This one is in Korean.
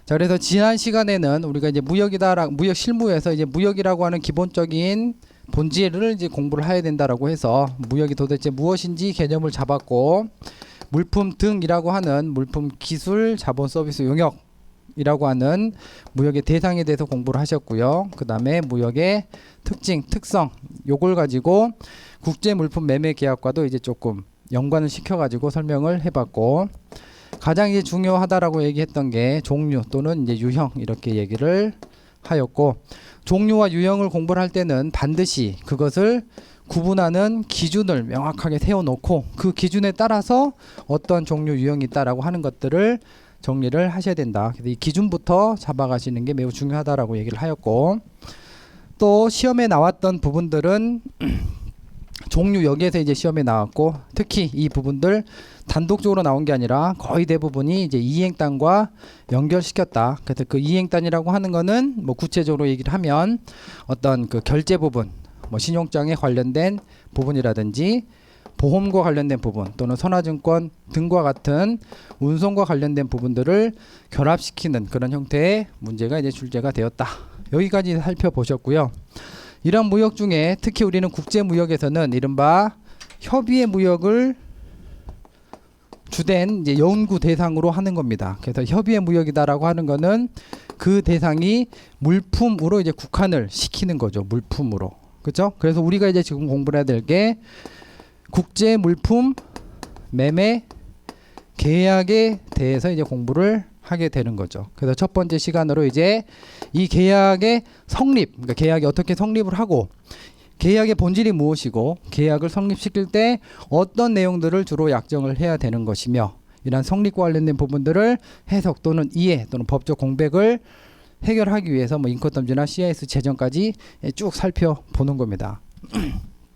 자, 그래서 지난 시간에는 우리가 이제 무역 실무에서 이제 무역이라고 하는 기본적인 본질을 이제 공부를 해야 된다라고 해서 무역이 도대체 무엇인지 개념을 잡았고, 물품 등이라고 하는 물품 기술 자본 서비스 용역이라고 하는 무역의 대상에 대해서 공부를 하셨고요. 그 다음에 무역의 특징, 특성, 요걸 가지고 국제 물품 매매 계약과도 이제 조금 연관을 시켜가지고 설명을 해봤고, 가장 이제 중요하다라고 얘기했던 게 종류 또는 이제 유형 이렇게 얘기를 하였고, 종류와 유형을 공부를 할 때는 반드시 그것을 구분하는 기준을 명확하게 세워놓고 그 기준에 따라서 어떤 종류 유형이 있다라고 하는 것들을 정리를 하셔야 된다. 그래서 이 기준부터 잡아가시는 게 매우 중요하다라고 얘기를 하였고, 또 시험에 나왔던 부분들은 종류 여기에서 이제 시험에 나왔고, 특히 이 부분들 단독적으로 나온 게 아니라 거의 대부분이 이제 이행단과 연결시켰다. 그래서 그 이행단이라고 하는 거는 뭐 구체적으로 얘기를 하면 어떤 그 결제 부분, 뭐 신용장에 관련된 부분이라든지 보험과 관련된 부분 또는 선화증권 등과 같은 운송과 관련된 부분들을 결합시키는 그런 형태의 문제가 이제 출제가 되었다. 여기까지 살펴보셨고요. 이런 무역 중에 특히 우리는 국제무역에서는 이른바 협의의 무역을 주된 이제 연구 대상으로 하는 겁니다. 그래서 협의의 무역이다라고 하는 거는 그 대상이 물품으로 이제 국한을 시키는 거죠. 물품으로. 그렇죠? 그래서 우리가 이제 지금 공부를 해야 될 게 국제 물품 매매 계약에 대해서 이제 공부를 하게 되는 거죠. 그래서 첫 번째 시간으로 이제 이 계약의 성립, 그러니까 계약이 어떻게 성립을 하고 계약의 본질이 무엇이고 계약을 성립시킬 때 어떤 내용들을 주로 약정을 해야 되는 것이며, 이러한 성립과 관련된 부분들을 해석 또는 이해 또는 법적 공백을 해결하기 위해서 뭐 인컷덤지나 CIS 제정까지 쭉 살펴보는 겁니다.